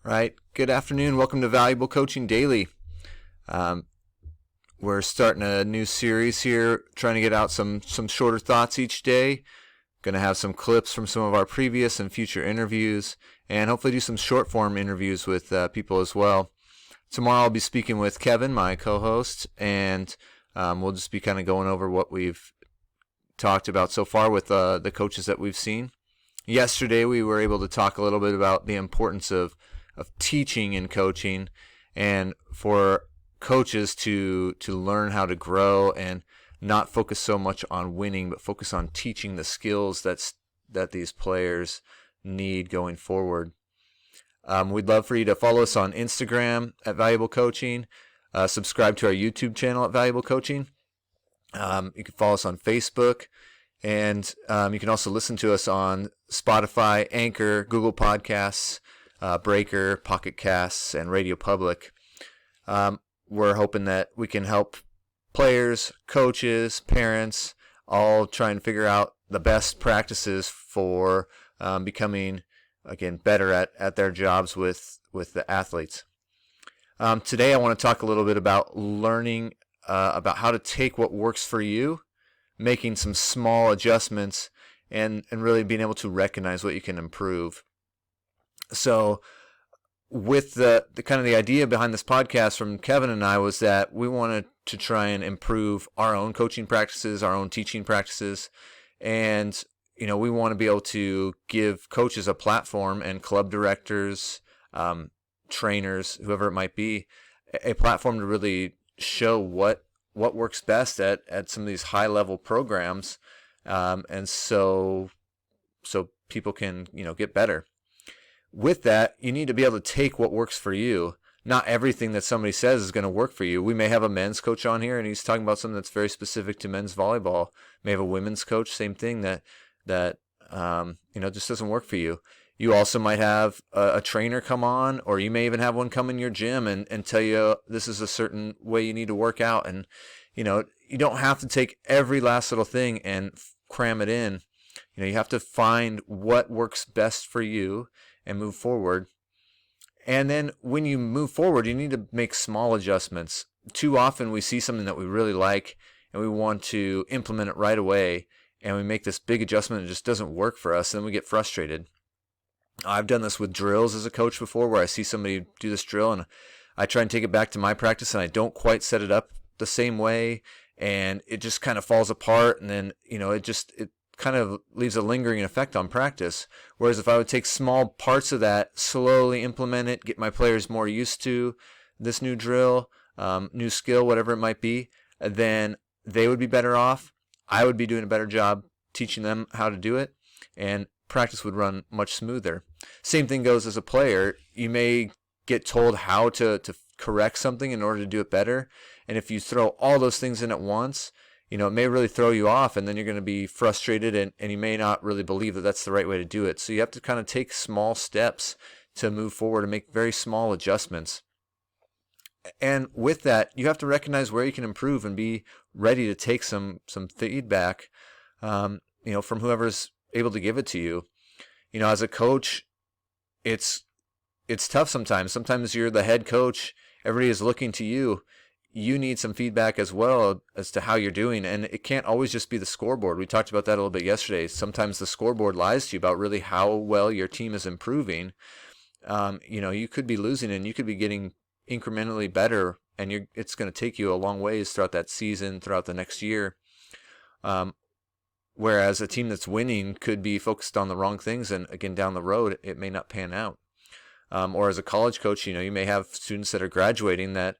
Right. Good afternoon. Welcome to Valuable Coaching Daily. Um, we're starting a new series here, trying to get out some shorter thoughts each day. Going to have some clips from some of our previous and future interviews, and hopefully do some short form interviews with people as well. Tomorrow I'll be speaking with Kevin, my co-host, and we'll just be kind of going over what we've talked about so far with the coaches that we've seen. Yesterday we were able to talk a little bit about the importance of teaching and coaching, and for coaches to learn how to grow and not focus so much on winning, but focus on teaching the skills that these players need going forward. We'd love for you to follow us on Instagram at Valuable Coaching, subscribe to our YouTube channel at Valuable Coaching. You can follow us on Facebook, and you can also listen to us on Spotify, Anchor, Google Podcasts, Breaker, Pocket Casts, and Radio Public. We're hoping that we can help players, coaches, parents, all try and figure out the best practices for becoming, again, better at their jobs with the athletes. Today I want to talk a little bit about learning about how to take what works for you, making some small adjustments, and really being able to recognize what you can improve. So with the kind of the idea behind this podcast from Kevin and I was that we wanted to try and improve our own coaching practices, our own teaching practices, and we want to be able to give coaches a platform, and club directors, trainers, whoever it might be, a platform to really show what works best at some of these high level programs, and so people can get better. With that, you need to be able to take what works for you. Not everything that somebody says is going to work for you. We may have a men's coach on here, and he's talking about something that's very specific to men's volleyball. May have a women's coach, same thing, that just doesn't work for you. You also might have a trainer come on, or you may even have one come in your gym and tell you this is a certain way you need to work out. And you don't have to take every last little thing and cram it in. You have to find what works best for you and move forward. And then when you move forward, you need to make small adjustments. Too often we see something that we really like and we want to implement it right away, and we make this big adjustment and it just doesn't work for us, and then we get frustrated. I've done this with drills as a coach before, where I see somebody do this drill and I try and take it back to my practice and I don't quite set it up the same way, and it just kind of falls apart, and then it kind of leaves a lingering effect on practice. Whereas if I would take small parts of that, slowly implement it, get my players more used to this new drill, new skill, whatever it might be, then they would be better off. I would be doing a better job teaching them how to do it, and practice would run much smoother. Same thing goes as a player. You may get told how to correct something in order to do it better, and if you throw all those things in at once, it may really throw you off, and then you're going to be frustrated, and you may not really believe that that's the right way to do it. So you have to kind of take small steps to move forward and make very small adjustments. And with that, you have to recognize where you can improve and be ready to take some feedback, from whoever's able to give it to you. As a coach, it's tough sometimes. Sometimes you're the head coach. Everybody is looking to you. You need some feedback as well as to how you're doing, and it can't always just be the scoreboard. We talked about that a little bit yesterday. Sometimes the scoreboard lies to you about really how well your team is improving. You could be losing and you could be getting incrementally better, and it's going to take you a long ways throughout that season, throughout the next year. Whereas a team that's winning could be focused on the wrong things, and again, down the road, it may not pan out. Or as a college coach, you may have students that are graduating that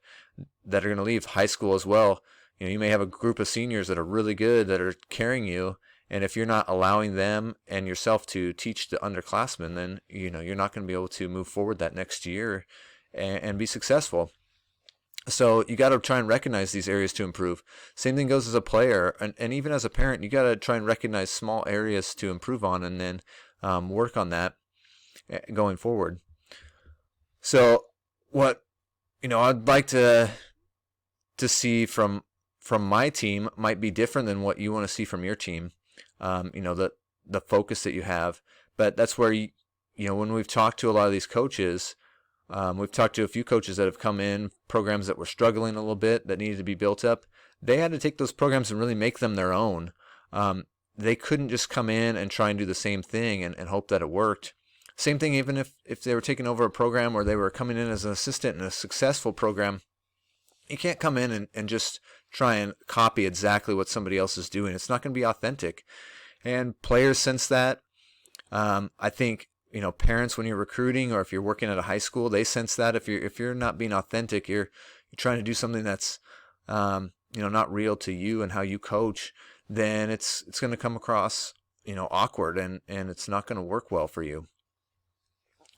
are going to leave high school as well. You may have a group of seniors that are really good, that are carrying you, and if you're not allowing them and yourself to teach the underclassmen, then you're not going to be able to move forward that next year and be successful. So you got to try and recognize these areas to improve. Same thing goes as a player, and even as a parent, you got to try and recognize small areas to improve on, and then work on that going forward. So what I'd like to see from my team might be different than what you want to see from your team. The focus that you have, but that's where when we've talked to a lot of these coaches, We've talked to a few coaches that have come in, programs that were struggling a little bit, that needed to be built up. They had to take those programs and really make them their own. They couldn't just come in and try and do the same thing and hope that it worked. Same thing even if they were taking over a program or they were coming in as an assistant in a successful program. You can't come in and just try and copy exactly what somebody else is doing. It's not going to be authentic. And players sense that. I think, parents, when you're recruiting or if you're working at a high school, they sense that. If you're not being authentic, you're trying to do something that's not real to you and how you coach, then it's going to come across awkward and it's not going to work well for you.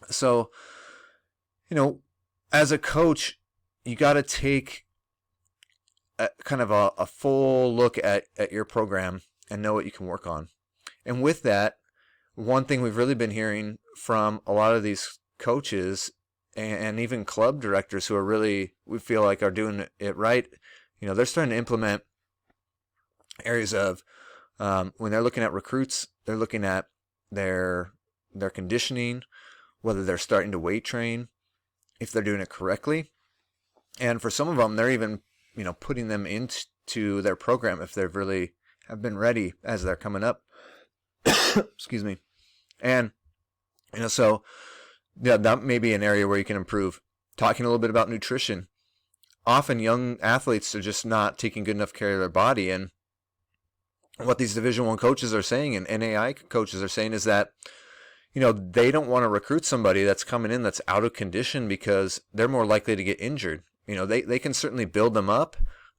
So, as a coach, you got to take kind of a full look at your program and know what you can work on. And with that, one thing we've really been hearing from a lot of these coaches and even club directors who are really, we feel like, are doing it right, they're starting to implement areas of when they're looking at recruits, they're looking at their conditioning, whether they're starting to weight train, if they're doing it correctly. And for some of them, they're even, putting them into their program if they've really have been ready as they're coming up. Excuse me. And, so yeah, that may be an area where you can improve. Talking a little bit about nutrition. Often young athletes are just not taking good enough care of their body. And what these Division I coaches are saying and NAI coaches are saying is that, they don't want to recruit somebody that's coming in that's out of condition because they're more likely to get injured. They can certainly build them up,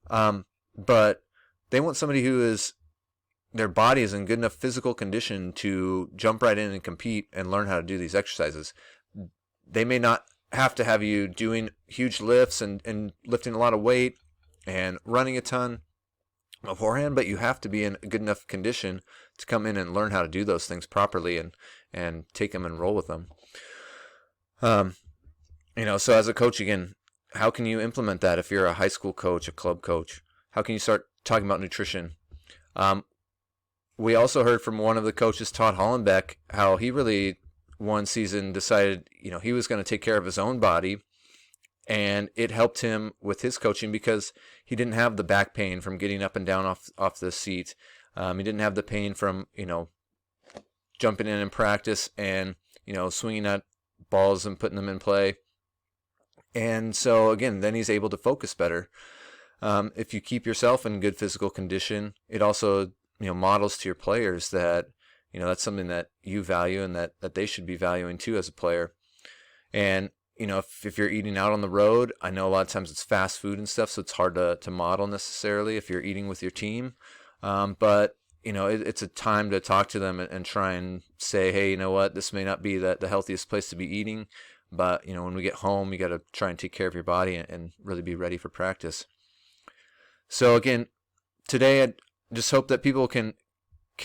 but they want somebody who their body is in good enough physical condition to jump right in and compete and learn how to do these exercises. They may not have you doing huge lifts and lifting a lot of weight and running a ton beforehand, but you have to be in good enough condition to come in and learn how to do those things properly and take them and roll with them. So as a coach, again, how can you implement that if you're a high school coach, a club coach? How can you start talking about nutrition? We also heard from one of the coaches, Todd Hollenbeck, how he really one season decided, he was going to take care of his own body, and it helped him with his coaching because he didn't have the back pain from getting up and down off the seat. He didn't have the pain from, jumping in practice and, swinging at balls and putting them in play. And so, again, then he's able to focus better. If you keep yourself in good physical condition, it also, models to your players that, that's something that you value and that they should be valuing too as a player. And, if you're eating out on the road, I know a lot of times it's fast food and stuff, so it's hard to model necessarily if you're eating with your team. But, it's a time to talk to them and try and say, hey, you know what, this may not be the healthiest place to be eating, but, when we get home, you got to try and take care of your body and really be ready for practice. So again, today I just hope that people can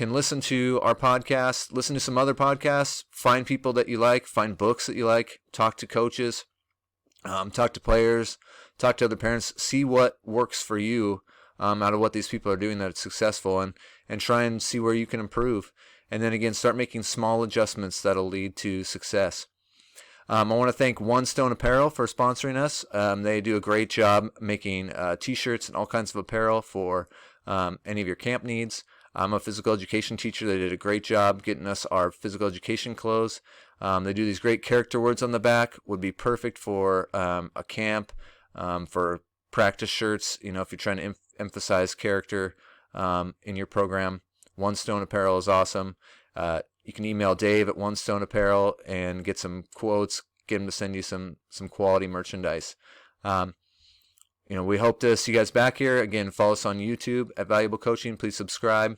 listen to our podcast, listen to some other podcasts, find people that you like, find books that you like, talk to coaches, talk to players, talk to other parents, see what works for you out of what these people are doing that's successful, and try and see where you can improve. And then again, start making small adjustments that'll lead to success. I want to thank One Stone Apparel for sponsoring us. They do a great job making T-shirts and all kinds of apparel for any of your camp needs. I'm a physical education teacher. They did a great job getting us our physical education clothes. They do these great character words on the back. Would be perfect for a camp, for practice shirts. If you're trying to emphasize character in your program. One Stone Apparel is awesome. You can email Dave at One Stone Apparel and get some quotes, get him to send you some quality merchandise. We hope to see you guys back here. Again, follow us on YouTube at Valuable Coaching. Please subscribe.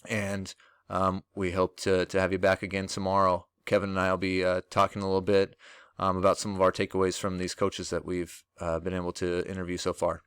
And we hope to have you back again tomorrow. Kevin and I will be talking a little bit about some of our takeaways from these coaches that we've been able to interview so far.